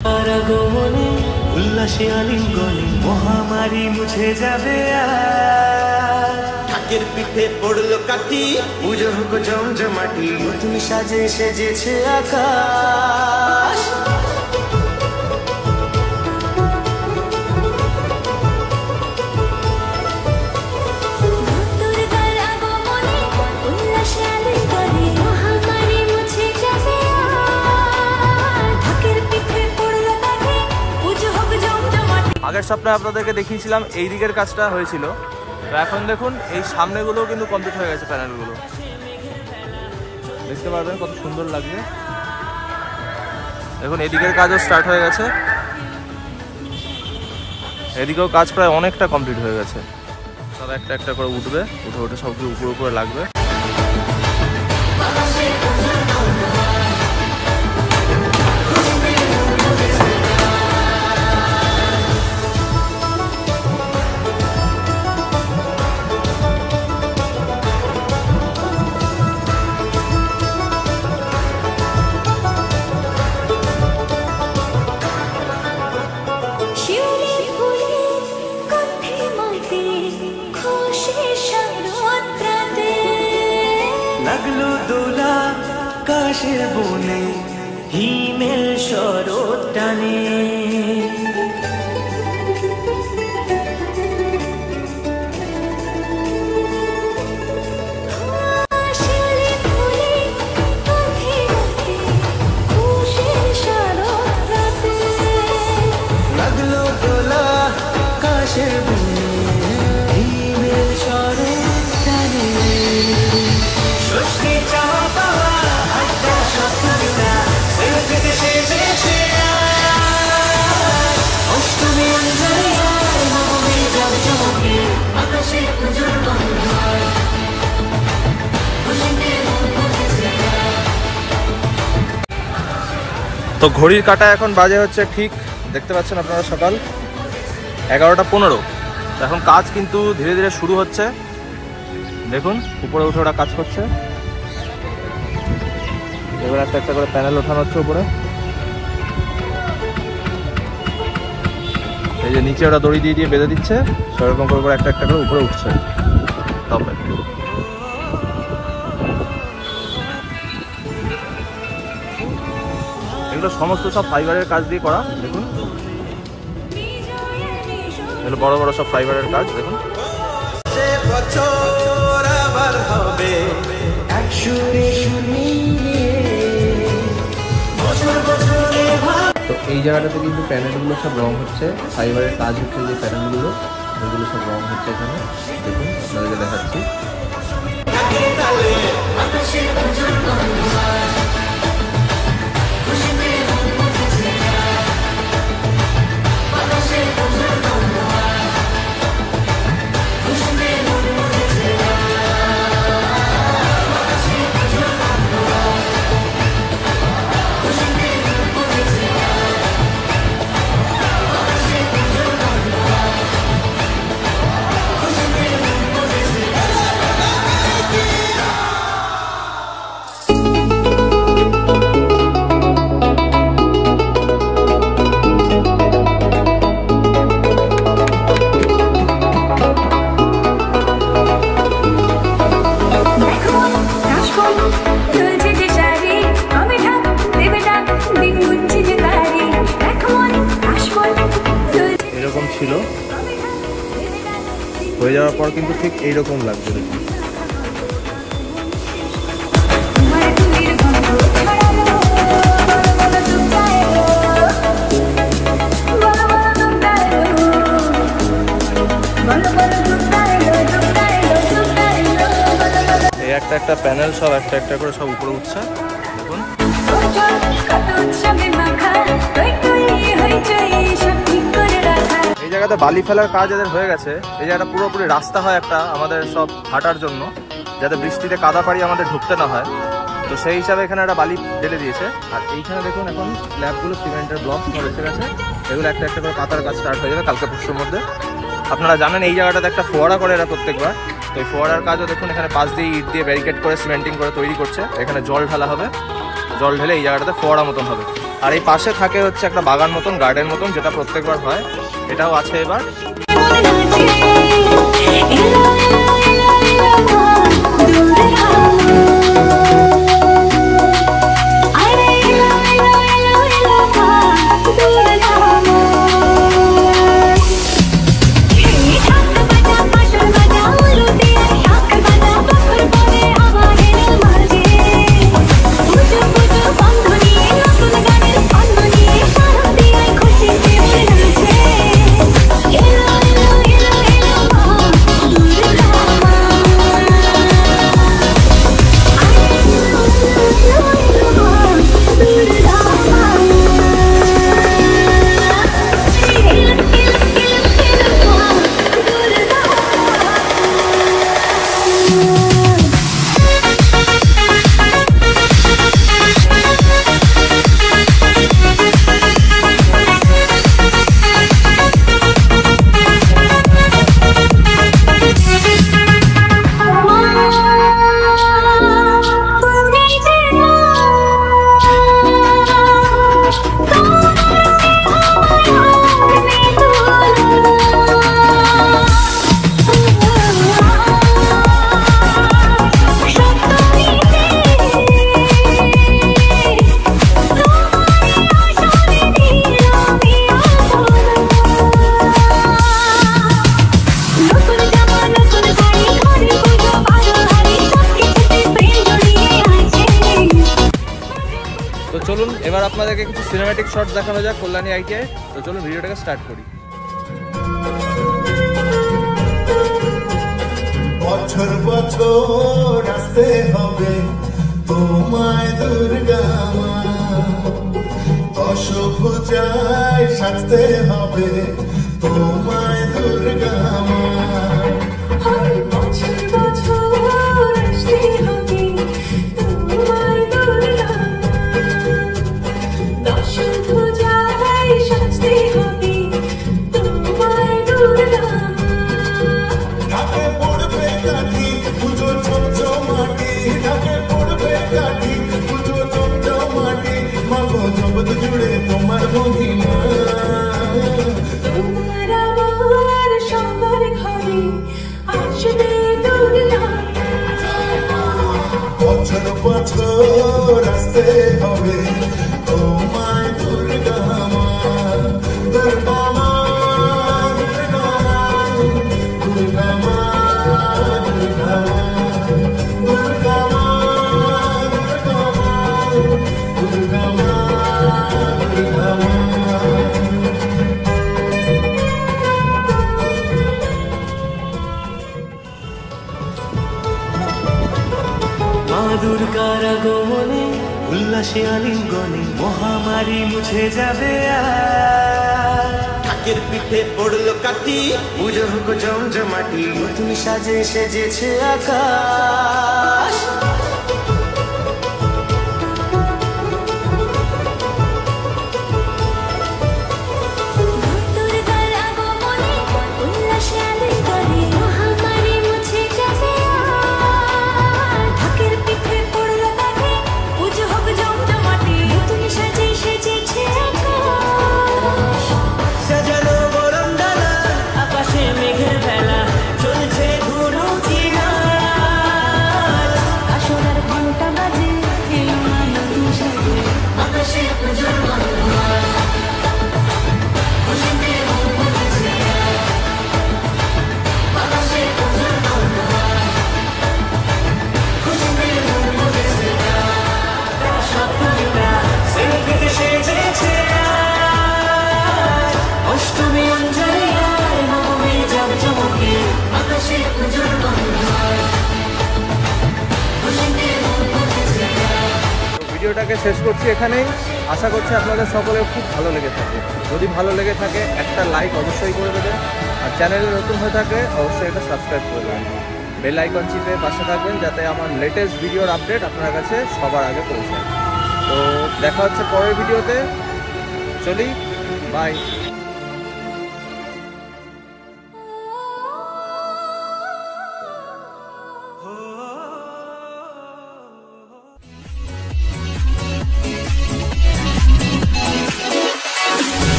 আগমনে উল্লাসে আলিঙ্গনে মহামারী মুছে যাবে ঢাকের পিঠে পড়লো কাঠি, পুজো হোক জমজমাটি, নতুন সাজে সেজেছে আকাশ। আগের সপ্তাহে আপনাদেরকে দেখিয়েছিলাম এই দিকের কাজটা হয়েছিল, তো এখন দেখুন এই সামনেগুলোও কিন্তু কমপ্লিট হয়ে গেছে। প্যানেলগুলো দেখতে পারবেন কত সুন্দর লাগবে। দেখুন এদিকের কাজও স্টার্ট হয়ে গেছে, এদিকেও কাজ প্রায় অনেকটা কমপ্লিট হয়ে গেছে। সব একটা একটা করে উঠবে, উঠে উঠে সব উপরে উপরে লাগবে। লাগলো দোলা কাশের বনে, হিমেল শরৎ টানে। লাগলো দোলা কাশের বনে, হিমেল শরৎ টানে। তো ঘড়ির কাঁটা এখন বাজে হচ্ছে ঠিক দেখতে পাচ্ছেন আপনারা সকাল 11:15। এখন কাজ কিন্তু ধীরে ধীরে শুরু হচ্ছে। দেখুন উপরে উঠে ওরা কাজ করছে। এবার একটা একটা করে প্যানেল ওঠানো হচ্ছে উপরে। এই যে নিচে ওরা দড়ি দিয়ে দিয়ে বেঁধে দিচ্ছে, সেরকম করে একটা একটা করে উপরে উঠছে। তবে এগুলো সমস্ত সব ফাইবারের কাজ দিয়ে করা। দেখুন এগুলো বড় বড় সব ফাইবারের কাজ। দেখুন বছর আবার হবে তো এই জায়গাটাতে কিন্তু প্যানেলগুলো সব রং হচ্ছে, ফাইবারের কাজ হচ্ছে। যে প্যানেলগুলো ওইগুলো সব রং হচ্ছে এখানে। দেখুন আপনাদেরকে দেখাচ্ছি। এরকম ছিল, হয়ে যাওয়ার পর কিন্তু ঠিক এইরকম লাগবে। দেখুন এই একটা একটা প্যানেল সব একটা একটা করে সব উপরে উঠছে। দেখুন এই জায়গাতে বালি ফেলার কাজ এদের হয়ে গেছে। এই জায়গাটা পুরোপুরি রাস্তা হয় একটা আমাদের সব হাঁটার জন্য, যাতে বৃষ্টিতে কাদা পাড়ি আমাদের ঢুকতে না হয়। তো সেই হিসাবে এখানে একটা বালি ঢেলে দিয়েছে। আর এইখানে দেখুন এখন স্ল্যাবগুলো সিমেন্টের ব্লক এসে গেছে। এগুলো একটা একটা করে পাতার কাজ স্টার্ট হয়ে যাবে কালকে পরশুর মধ্যে। আপনারা জানেন এই জায়গাটাতে একটা ফোয়ারা করে এরা প্রত্যেকবার। তো এই ফোয়ারার কাজও দেখুন এখানে পাশ দিয়ে ইট দিয়ে ব্যারিকেড করে সিমেন্টিং করে তৈরি করছে। এখানে জল ঢালা হবে, জল ঢেলে এই জায়গাটাতে ফোয়ারা মতন হবে। আর এই পাশে থাকে হচ্ছে একটা বাগান মতন, গার্ডেন মতন, যেটা প্রত্যেকবার হয়, এটাও আছে এবার। চলুন এবার আপনাদেরকে কিছু সিনেম্যাটিক শট দেখানো যাক কল্যাণী আইটিআই। তো চলুন ভিডিওটাকে স্টার্ট করি। বছর বছর আসতে হবে তোমায় দুর্গা মা, দশভুজায় সাজতে হবে তোমায় দুর্গা মা। বছর বছর আসতে হবে তোমায় দুর্গা মা, দশভুজায় সাজতে হবে তোমায় দুর্গা মা। ঢাকে পড়বে কাঠি পুজো চমচমাটি, ঢাকে পড়বে কাঠি পুজো চমচমাটি, মাগো জগৎ জুড়ে তোমার মহিমা। তোমার আমার সবার ঘরে আসবে দুর্গা মা। বছর বছর আসতে হবে তোমায় দুর্গা মা, দুর্গা মা, দুর্গা মা, দুর্গা মা, দুর্গা মা, দুর্গা মা, দুর্গা মা, দুর্গা মা, দুর্গা মা। মা দুর্গার আগমনে উল্লাসে আলিঙ্গনে মহামারী মুছে যাবে আর। ঢাকের পিঠে পড়লো কাঠি, পুজো হোক জমজমাটি, নতুন সাজে সেজেছে আকাশ। দুর্গার আগমনে উল্লাসে আলিঙ্গনে মহামারী মুছে যাবে আর। ঢাকের পিঠে পড়লো কাঠি, পুজো হোক জমজমাটি, নতুন সাজে সেজেছে আকাশ। সাজানো বরণডালা, আকাশে মেঘের বেলা, চলছে ধুনুচি নাচ। আসরের ঘন্টা বাজে, এলো না নতুন সাজে, আকাশে পুজোর বন্দনা। খুশিতে মন ভরেছে আজ, আকাশে পুজোর বন্দনা। খুশিতে মন ভরেছে আজ, সপ্তমীটা সেলফিতে সেজেছে আজ। অষ্টমী অঞ্জলি আর নবমী জাঁকজমকে, আকাশে পুজোর বন্দনা। খুশিতে মন ভরেছে আজ। তো ভিডিওটাকে শেষ করছি এখানেই। আশা করছি আপনাদের সকলের খুব ভালো লেগে থাকে। যদি ভালো লেগে থাকে একটা লাইক অবশ্যই করে দেবেন, আর চ্যানেলে নতুন হয়ে থাকে অবশ্যই এটা সাবস্ক্রাইব করে দেবেন। বেল আইকন চিপে পাশে থাকবেন যাতে আমার লেটেস্ট ভিডিওর আপডেট আপনার কাছে সবার আগে পৌঁছায়। তো দেখা হচ্ছে পরের ভিডিওতে। চলি, বাই।